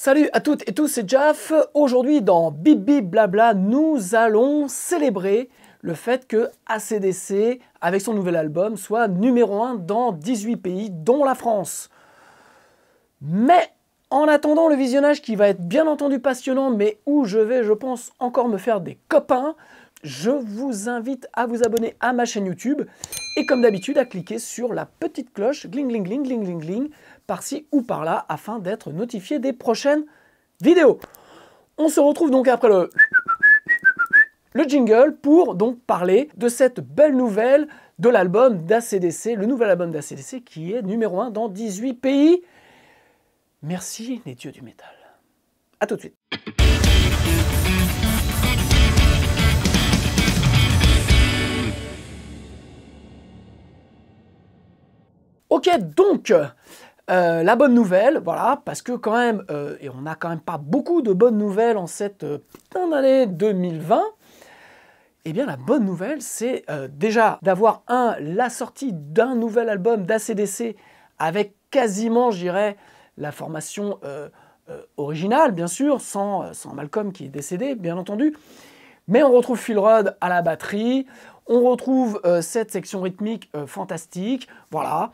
Salut à toutes et tous, c'est Jaf. Aujourd'hui dans Bip Bip Blabla, nous allons célébrer le fait que AC/DC, avec son nouvel album, soit numéro 1 dans 18 pays, dont la France. Mais en attendant le visionnage qui va être bien entendu passionnant, mais où je vais, je pense, encore me faire des copains, je vous invite à vous abonner à ma chaîne YouTube et comme d'habitude à cliquer sur la petite cloche, gling gling gling gling gling gling, par-ci ou par-là, afin d'être notifié des prochaines vidéos. On se retrouve donc après le jingle pour donc parler de cette belle nouvelle de l'album d'AC/DC, le nouvel album d'AC/DC qui est numéro 1 dans 18 pays. Merci les dieux du métal. A tout de suite. Ok, donc, la bonne nouvelle, voilà, parce que quand même, et on n'a quand même pas beaucoup de bonnes nouvelles en cette putain d'année 2020, eh bien la bonne nouvelle, c'est déjà d'avoir la sortie d'un nouvel album d'AC/DC avec quasiment, je dirais, la formation originale, bien sûr, sans Malcolm qui est décédé, bien entendu, mais on retrouve Phil Rudd à la batterie, on retrouve cette section rythmique fantastique, voilà.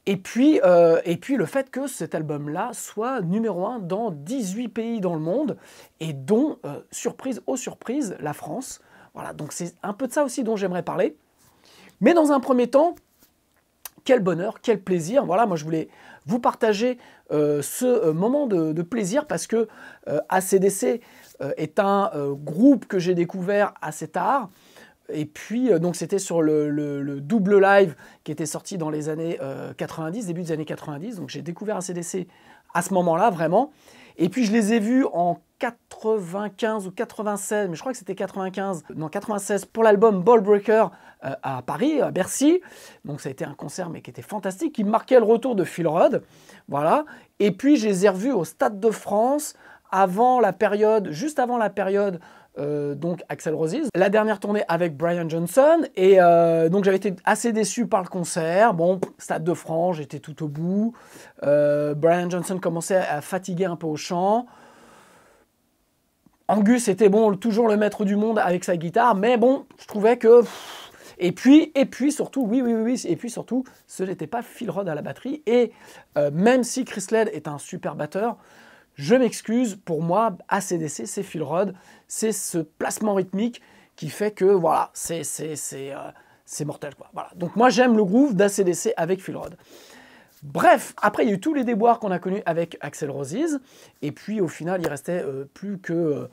Et puis le fait que cet album-là soit numéro 1 dans 18 pays dans le monde, et dont, surprise aux surprises, la France. Voilà, donc c'est un peu de ça aussi dont j'aimerais parler. Mais dans un premier temps, quel bonheur, quel plaisir. Voilà, moi je voulais vous partager ce moment de plaisir parce que AC/DC est un groupe que j'ai découvert assez tard. Et puis, donc c'était sur le double live qui était sorti dans les années 90, début des années 90. Donc j'ai découvert AC/DC à ce moment-là, vraiment. Et puis je les ai vus en 95 ou 96, mais je crois que c'était 95, non 96, pour l'album Ballbreaker à Paris, à Bercy. Donc ça a été un concert, mais qui était fantastique, qui marquait le retour de Phil Rudd. Voilà. Et puis je les ai revus au Stade de France, avant la période, juste avant la période donc Axl Rose, la dernière tournée avec Brian Johnson, et donc j'avais été assez déçu par le concert. Bon, Stade de France, j'étais tout au bout. Brian Johnson commençait à fatiguer un peu au chant. Angus était bon, toujours le maître du monde avec sa guitare, mais bon, je trouvais que... Et puis surtout, oui, et puis surtout, ce n'était pas Phil Rudd à la batterie, et même si Chris Led est un super batteur, je m'excuse, pour moi, AC/DC, c'est Phil Rudd, c'est ce placement rythmique qui fait que, voilà, c'est mortel, quoi. Voilà. Donc moi, j'aime le groove d'AC/DC avec Phil Rudd. Bref, après, il y a eu tous les déboires qu'on a connus avec Axl Rose, et puis au final, il restait plus que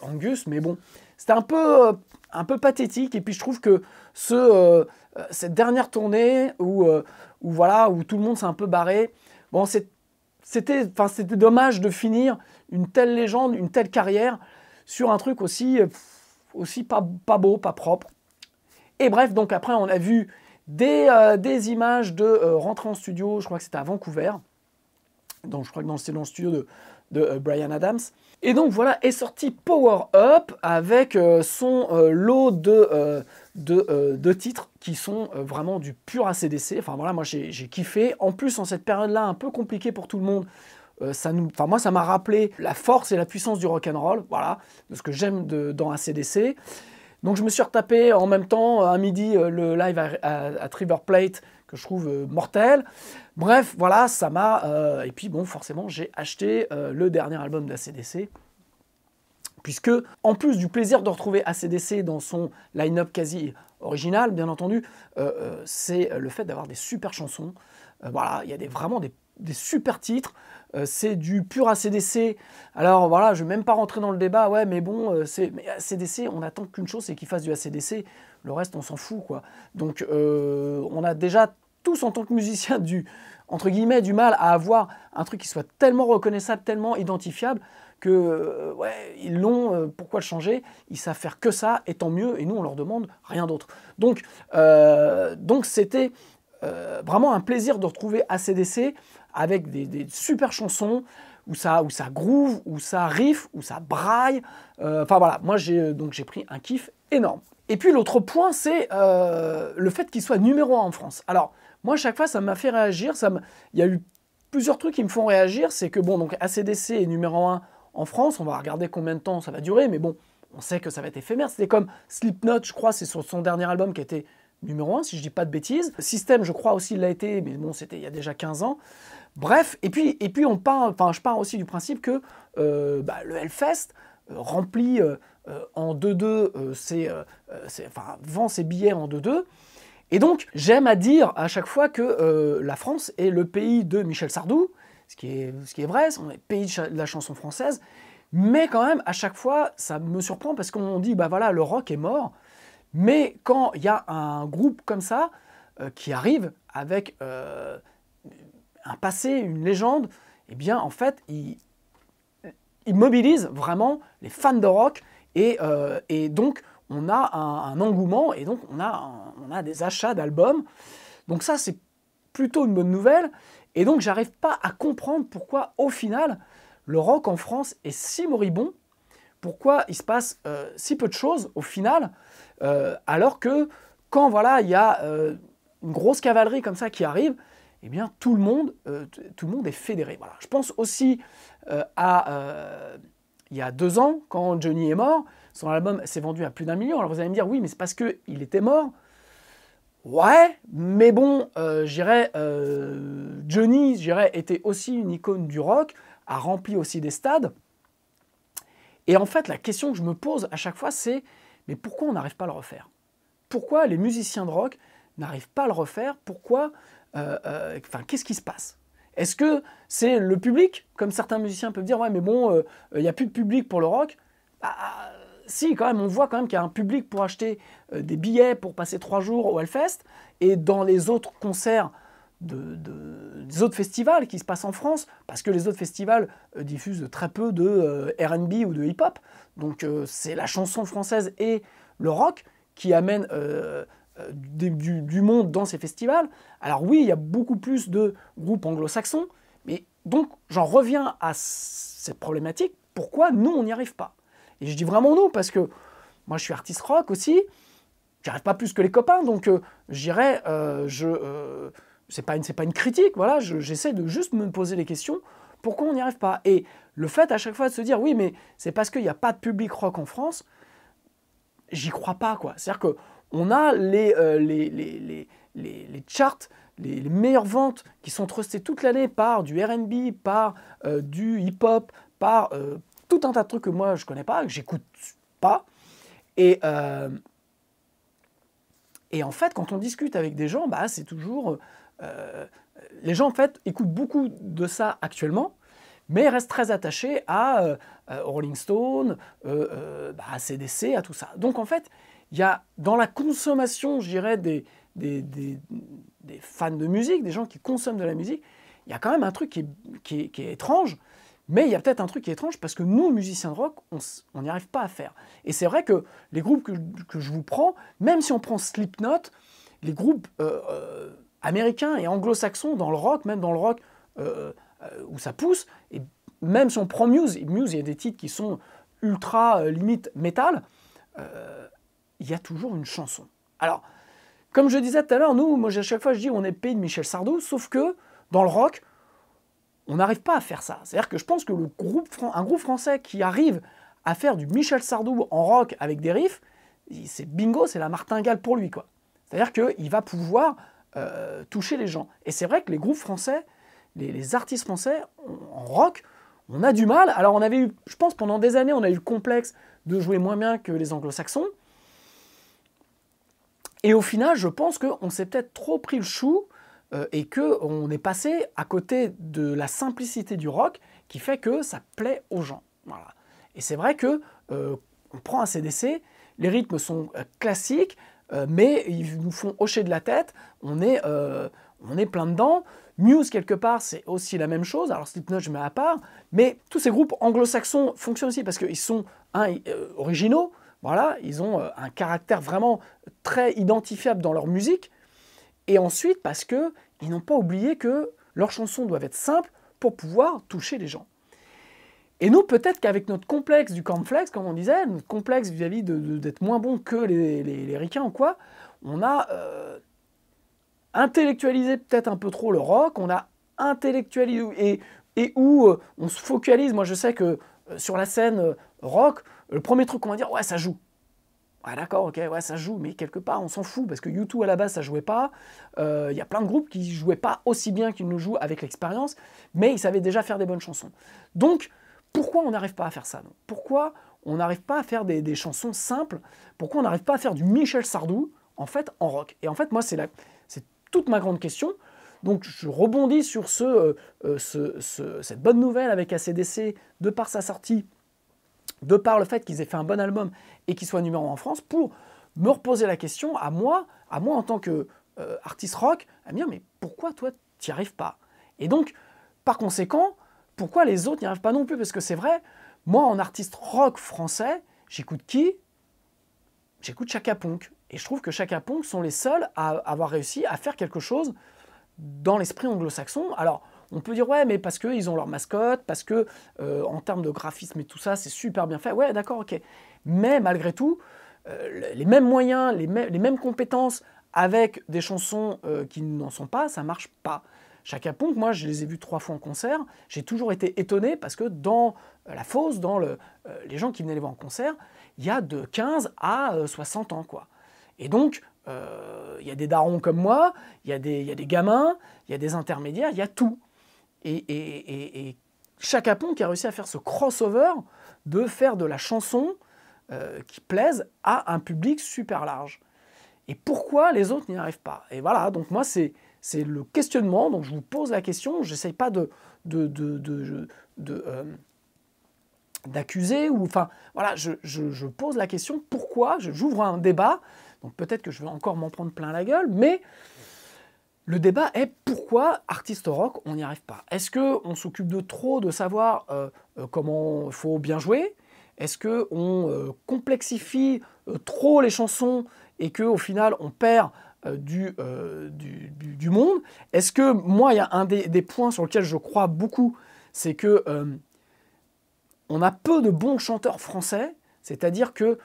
Angus, mais bon, c'était un peu pathétique, et puis je trouve que cette dernière tournée où tout le monde s'est un peu barré, bon, c'était dommage de finir une telle légende, une telle carrière sur un truc aussi pas beau, pas propre. Et bref, donc après on a vu des images de rentrée en studio, je crois que c'était à Vancouver, donc je crois que c'était dans le studio de Bryan Adams. Et donc voilà, est sorti Power Up avec son lot de titres qui sont vraiment du pur AC/DC. Enfin voilà, moi j'ai kiffé. En plus, en cette période-là un peu compliquée pour tout le monde, moi ça m'a rappelé la force et la puissance du rock'n'roll, voilà, de ce que j'aime dans AC/DC. Donc je me suis retapé en même temps, à midi, le live à River Plate, que je trouve mortel. Bref, voilà, ça m'a... et puis bon, forcément, j'ai acheté le dernier album d'AC/DC, puisque, en plus du plaisir de retrouver AC/DC dans son line-up quasi original, bien entendu, c'est le fait d'avoir des super chansons. Voilà, il y a vraiment des super titres. C'est du pur AC/DC. Alors voilà, je ne vais même pas rentrer dans le débat, ouais, mais bon, mais AC/DC, on attend qu'une chose, c'est qu'il fasse du AC/DC. Le reste, on s'en fout, quoi. Donc, on a déjà tous, en tant que musiciens, entre guillemets, du mal à avoir un truc qui soit tellement reconnaissable, tellement identifiable, que, ouais, ils l'ont, pourquoi le changer? Ils savent faire que ça, et tant mieux, et nous, on leur demande rien d'autre. Donc c'était vraiment un plaisir de retrouver AC/DC avec des super chansons, où ça groove, où ça riff, où ça braille. Enfin voilà, moi j'ai pris un kiff énorme. Et puis l'autre point, c'est le fait qu'il soit numéro 1 en France. Alors, moi, chaque fois, ça m'a fait réagir. Il y a eu plusieurs trucs qui me font réagir, c'est que bon, donc AC/DC est numéro 1 en France, on va regarder combien de temps ça va durer, mais bon, on sait que ça va être éphémère. C'était comme Slipknot, je crois, c'est sur son dernier album qui a été numéro 1, si je dis pas de bêtises. System, je crois aussi, l'a été, mais bon, c'était il y a déjà 15 ans. Bref, et puis je pars aussi du principe que le Hellfest remplit en 2-2, vend ses billets en 2-2. Et donc, j'aime à dire à chaque fois que la France est le pays de Michel Sardou, ce qui est vrai, on est le pays de la chanson française, mais quand même, à chaque fois, ça me surprend parce qu'on dit, bah voilà, le rock est mort, mais quand il y a un groupe comme ça qui arrive avec un passé, une légende, eh bien, en fait, il mobilise vraiment les fans de rock et donc on a un engouement et donc on a des achats d'albums. Donc ça, c'est plutôt une bonne nouvelle. Et donc, j'arrive pas à comprendre pourquoi, au final, le rock en France est si moribond, pourquoi il se passe si peu de choses, au final, alors que quand voilà, il y a une grosse cavalerie comme ça qui arrive, eh bien, tout le monde est fédéré. Voilà. Je pense aussi il y a 2 ans, quand Johnny est mort, son album s'est vendu à plus d'1 million. Alors vous allez me dire, oui, mais c'est parce qu'il était mort. Ouais, mais bon, Johnny, était aussi une icône du rock, a rempli aussi des stades. Et en fait, la question que je me pose à chaque fois, c'est, mais pourquoi on n'arrive pas à le refaire? Pourquoi les musiciens de rock n'arrivent pas à le refaire? Pourquoi qu'est-ce qui se passe? Est-ce que c'est le public? Comme certains musiciens peuvent dire, ouais, mais bon, il n'y a plus de public pour le rock. Bah, si, quand même, on voit quand même qu'il y a un public pour acheter des billets pour passer 3 jours au Hellfest, et dans les autres concerts des autres festivals qui se passent en France, parce que les autres festivals diffusent très peu de R&B ou de hip-hop. Donc c'est la chanson française et le rock qui amènent du monde dans ces festivals. Alors oui, il y a beaucoup plus de groupes anglo-saxons, mais donc j'en reviens à cette problématique, pourquoi nous on n'y arrive pas? Et je dis vraiment nous, parce que moi je suis artiste rock aussi, j'y arrive pas plus que les copains, donc c'est pas une critique, voilà, j'essaie de juste me poser les questions, pourquoi on n'y arrive pas? Et le fait à chaque fois de se dire, oui, mais c'est parce qu'il n'y a pas de public rock en France, j'y crois pas, quoi. C'est-à-dire qu'on a les charts, les meilleures ventes qui sont trustées toute l'année par du R&B, par du hip-hop, par tout un tas de trucs que moi je connais pas, que j'écoute pas. Et en fait, quand on discute avec des gens, bah, c'est toujours... les gens, en fait, écoutent beaucoup de ça actuellement, mais restent très attachés à Rolling Stone, à CDC, à tout ça. Donc, en fait, il y a dans la consommation, je dirais, des fans de musique, des gens qui consomment de la musique, il y a quand même un truc qui est étrange, mais il y a peut-être un truc qui est étrange parce que nous, musiciens de rock, on n'y arrive pas à faire. Et c'est vrai que les groupes que je vous prends, même si on prend Slipknot, les groupes américains et anglo-saxons dans le rock, même dans le rock où ça pousse, et même si on prend Muse, il y a des titres qui sont ultra limite métal, il y a toujours une chanson. Alors, comme je disais tout à l'heure, nous, moi à chaque fois je dis on est le pays de Michel Sardou, sauf que dans le rock, on n'arrive pas à faire ça. C'est-à-dire que je pense que un groupe français qui arrive à faire du Michel Sardou en rock avec des riffs, c'est bingo, c'est la martingale pour lui, quoi. C'est-à-dire qu'il va pouvoir toucher les gens. Et c'est vrai que les groupes français, les artistes français, en rock, on a du mal. Alors on avait eu, je pense pendant des années, on a eu le complexe de jouer moins bien que les anglo-saxons. Et au final, je pense qu'on s'est peut-être trop pris le chou et qu'on est passé à côté de la simplicité du rock qui fait que ça plaît aux gens. Voilà. Et c'est vrai que on prend un CDC, les rythmes sont classiques, mais ils nous font hocher de la tête, on est plein dedans. Muse, quelque part, c'est aussi la même chose. Alors Slipknot, je mets à part, mais tous ces groupes anglo-saxons fonctionnent aussi parce qu'ils sont originaux, voilà, ils ont un caractère vraiment très identifiable dans leur musique, et ensuite parce qu'ils n'ont pas oublié que leurs chansons doivent être simples pour pouvoir toucher les gens. Et nous, peut-être qu'avec notre complexe du cornflakes, comme on disait, notre complexe vis-à-vis d'être moins bon que les ricains ou quoi, on a intellectualisé peut-être un peu trop le rock, on a intellectualise et où on se focalise. Moi, je sais que sur la scène rock, le premier truc qu'on va dire, ouais, ça joue. Ouais, d'accord, ok, ouais, ça joue, mais quelque part, on s'en fout, parce que U2, à la base, ça jouait pas. Il y a plein de groupes qui jouaient pas aussi bien qu'ils nous jouent avec l'expérience, mais ils savaient déjà faire des bonnes chansons. Donc, pourquoi on n'arrive pas à faire ça? Pourquoi on n'arrive pas à faire des chansons simples? Pourquoi on n'arrive pas à faire du Michel Sardou, en fait, en rock? Et en fait, moi, c'est toute ma grande question. Donc, je rebondis sur cette bonne nouvelle avec AC/DC, de par sa sortie, de par le fait qu'ils aient fait un bon album et qu'ils soient numéro 1 en France, pour me reposer la question à moi en tant qu'artiste rock, à me dire, mais pourquoi toi, tu n'y arrives pas? Et donc, par conséquent, pourquoi les autres n'y arrivent pas non plus? Parce que c'est vrai, moi, en artiste rock français, j'écoute qui? J'écoute Chaka Ponk. Et je trouve que Chaka Ponk sont les seuls à avoir réussi à faire quelque chose dans l'esprit anglo-saxon. Alors, on peut dire, ouais, mais parce qu'ils ont leur mascotte, parce que en termes de graphisme et tout ça, c'est super bien fait. Ouais, d'accord, ok. Mais malgré tout, les mêmes moyens, les mêmes compétences avec des chansons qui n'en sont pas, ça marche pas. Chaka Ponk, moi, je les ai vus 3 fois en concert. J'ai toujours été étonné parce que dans la fosse, dans les gens qui venaient les voir en concert, il y a de 15 à 60 ans, quoi. Et donc, il y a des darons comme moi, il y a des gamins, il y a des intermédiaires, il y a tout. Et Chaka Ponk a réussi à faire ce crossover de faire de la chanson qui plaise à un public super large. Et pourquoi les autres n'y arrivent pas? Et voilà, donc moi, c'est le questionnement, donc je vous pose la question, je n'essaye pas d'accuser, ou enfin, voilà, je pose la question, pourquoi? J'ouvre un débat, donc peut-être que je vais encore m'en prendre plein la gueule, mais le débat est pourquoi, artiste rock, on n'y arrive pas? Est-ce qu'on s'occupe de trop de savoir comment il faut bien jouer? Est-ce qu'on complexifie trop les chansons et qu'au final on perd du monde? Est-ce que, moi, il y a un des points sur lesquels je crois beaucoup, c'est que on a peu de bons chanteurs français, c'est-à-dire que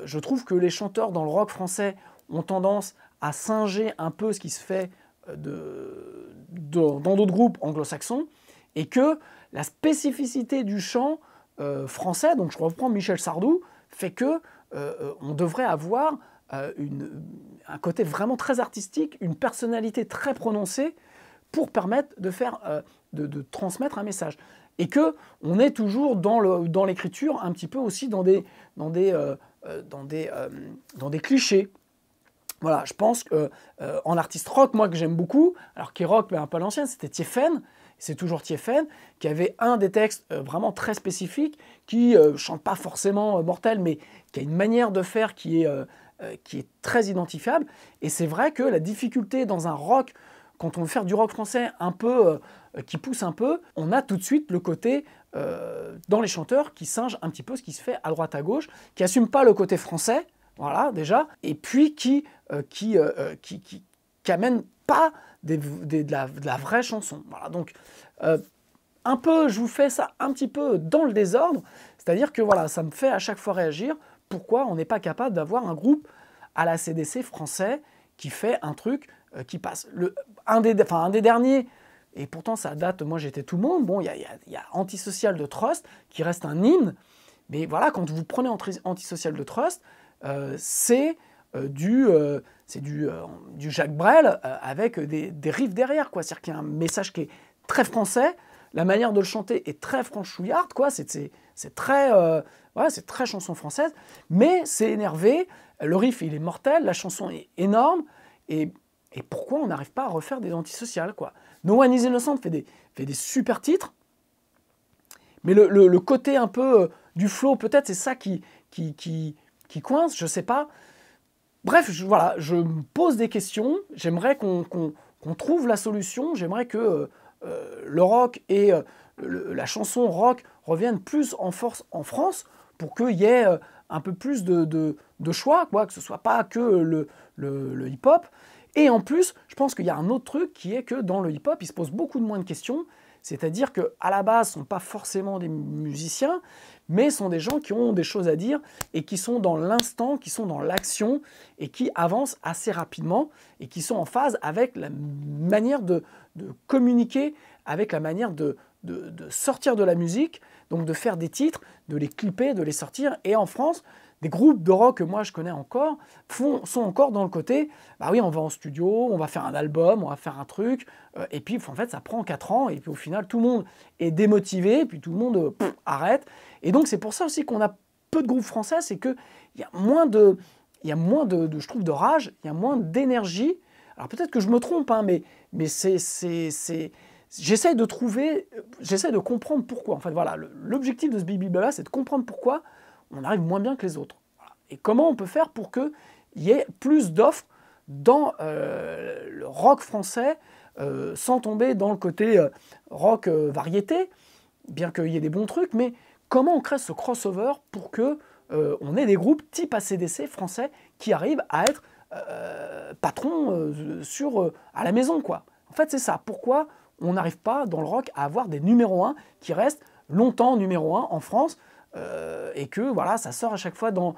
je trouve que les chanteurs dans le rock français ont tendance à singer un peu ce qui se fait dans d'autres groupes anglo-saxons, et que la spécificité du chant français, donc je reprends Michel Sardou, fait que on devrait avoir un côté vraiment très artistique, une personnalité très prononcée pour permettre de transmettre un message. Et qu'on est toujours dans l'écriture un petit peu aussi dans des clichés. Voilà, je pense qu'en artiste rock, moi que j'aime beaucoup, alors qui est rock mais un peu à l'ancienne, c'était Tiefen, c'est toujours Tiefen, qui avait un des textes vraiment très spécifiques, qui chante pas forcément mortel, mais qui a une manière de faire qui est très identifiable. Et c'est vrai que la difficulté dans un rock, quand on veut faire du rock français un peu, qui pousse un peu, on a tout de suite le côté dans les chanteurs qui singent un petit peu ce qui se fait à droite à gauche, qui n'assument pas le côté français, voilà, déjà, et puis qui amène pas de la vraie chanson. Voilà, donc, un peu, je vous fais ça un petit peu dans le désordre, c'est-à-dire que voilà, ça me fait à chaque fois réagir, pourquoi on n'est pas capable d'avoir un groupe à la CDC français qui fait un truc qui passe. Un des derniers, et pourtant ça date, moi j'étais tout le monde, bon, il y a Antisocial de Trust, qui reste un hymne, mais voilà, quand vous prenez Antisocial de Trust, c'est du Jacques Brel avec des riffs derrière, quoi. C'est-à-dire qu'il y a un message qui est très français, la manière de le chanter est très franchouillarde, quoi. C'est très chanson française, mais c'est énervé, le riff il est mortel, la chanson est énorme, et pourquoi on n'arrive pas à refaire des antisociales, quoi? No One Is Innocent fait des super titres, mais le côté un peu du flow, peut-être c'est ça qui coince, je sais pas. Bref, voilà, je me pose des questions, j'aimerais qu'on trouve la solution, j'aimerais que le rock et la chanson rock reviennent plus en force en France pour qu'il y ait un peu plus de choix, quoi, que ce ne soit pas que le hip-hop. Et en plus, je pense qu'il y a un autre truc qui est que dans le hip-hop, il se pose beaucoup moins de questions, c'est-à-dire qu'à la base, ce ne sont pas forcément des musiciens, mais sont des gens qui ont des choses à dire et qui sont dans l'instant, qui sont dans l'action et qui avancent assez rapidement et qui sont en phase avec la manière de communiquer avec la manière de sortir de la musique, donc de faire des titres, de les clipper, de les sortir. Et en France, des groupes de rock que moi je connais encore sont encore dans le côté, bah oui, on va en studio, on va faire un album, on va faire un truc, et puis en fait ça prend 4 ans, et puis au final tout le monde est démotivé, et puis tout le monde arrête. Et donc c'est pour ça aussi qu'on a peu de groupes français, c'est qu'il y a moins de, je trouve, de rage, il y a moins d'énergie. Alors peut-être que je me trompe, hein, mais j'essaie de comprendre pourquoi. En fait, voilà, l'objectif de ce Bibi-Blabla, c'est de comprendre pourquoi on arrive moins bien que les autres. Voilà. Et comment on peut faire pour qu'il y ait plus d'offres dans le rock français, sans tomber dans le côté rock variété, bien qu'il y ait des bons trucs, mais comment on crée ce crossover pour que on ait des groupes type AC/DC français qui arrivent à être patrons à la maison, quoi. En fait, c'est ça. Pourquoi on n'arrive pas dans le rock à avoir des numéros 1 qui restent longtemps numéro 1 en France, et que voilà, ça sort à chaque fois dans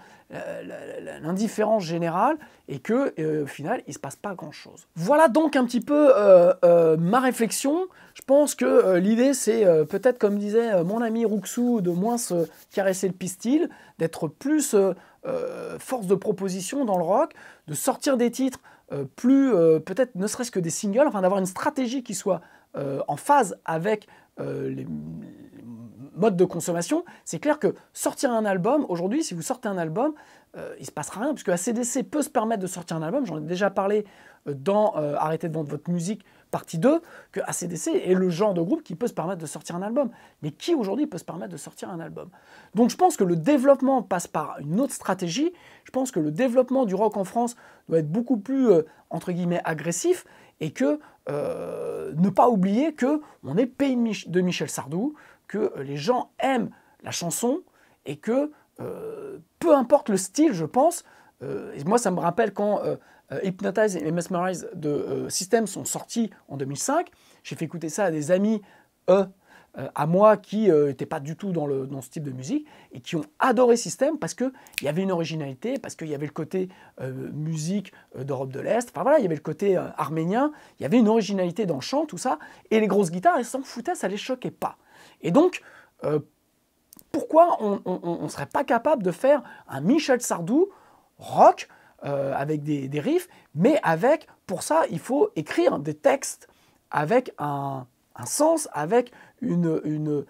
l'indifférence générale, et que au final il ne se passe pas grand chose. Voilà donc un petit peu ma réflexion. Je pense que l'idée c'est peut-être, comme disait mon ami Rouxou, de moins se caresser le pistil, d'être plus force de proposition dans le rock, de sortir des titres plus peut-être ne serait-ce que des singles, enfin d'avoir une stratégie qui soit en phase avec les modes de consommation. C'est clair que sortir un album, aujourd'hui, si vous sortez un album, il ne se passera rien, puisque AC/DC peut se permettre de sortir un album. J'en ai déjà parlé dans Arrêtez de vendre votre musique, partie 2, que AC/DC est le genre de groupe qui peut se permettre de sortir un album. Mais qui aujourd'hui peut se permettre de sortir un album? Donc je pense que le développement passe par une autre stratégie. Je pense que le développement du rock en France doit être beaucoup plus, entre guillemets, agressif, et que ne pas oublier qu'on est pays de Michel Sardou, que les gens aiment la chanson, et que peu importe le style, je pense, et moi ça me rappelle quand Hypnotize et Mesmerize de System sont sortis en 2005, j'ai fait écouter ça à des amis, à moi, qui n'étaient pas du tout dans ce type de musique, et qui ont adoré System parce qu'il y avait une originalité, parce qu'il y avait le côté musique d'Europe de l'Est, enfin voilà, il y avait le côté arménien, il y avait une originalité dans le chant, tout ça, et les grosses guitares, elles s'en foutaient, ça les choquait pas. Et donc, pourquoi on ne serait pas capable de faire un Michel Sardou rock, avec des riffs, mais pour ça, il faut écrire des textes avec un sens, avec une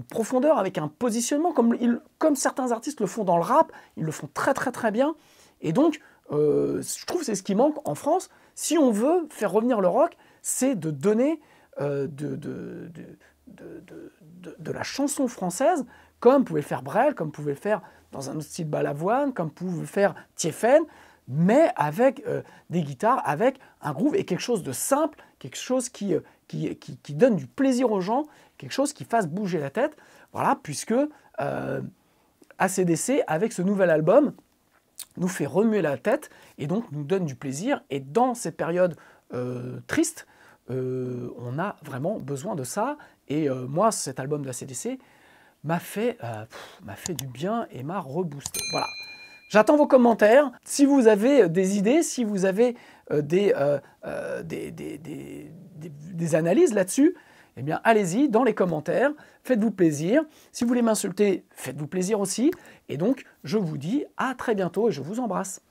profondeur, avec un positionnement, comme certains artistes le font dans le rap, ils le font très très très bien. Et donc, je trouve que c'est ce qui manque en France. Si on veut faire revenir le rock, c'est de donner de la chanson française, comme pouvait le faire Brel, comme pouvait le faire dans un autre style Balavoine, comme pouvait le faire Thiéphène, mais avec des guitares, avec un groove et quelque chose de simple, quelque chose qui donne du plaisir aux gens, quelque chose qui fasse bouger la tête. Voilà, puisque AC/DC, avec ce nouvel album, nous fait remuer la tête et donc nous donne du plaisir. Et dans cette période triste, on a vraiment besoin de ça. Et moi, cet album de AC/DC m'a fait du bien et m'a reboosté. Voilà. J'attends vos commentaires. Si vous avez des idées, si vous avez des analyses là-dessus, eh bien, allez-y dans les commentaires, faites-vous plaisir. Si vous voulez m'insulter, faites-vous plaisir aussi. Et donc, je vous dis à très bientôt et je vous embrasse.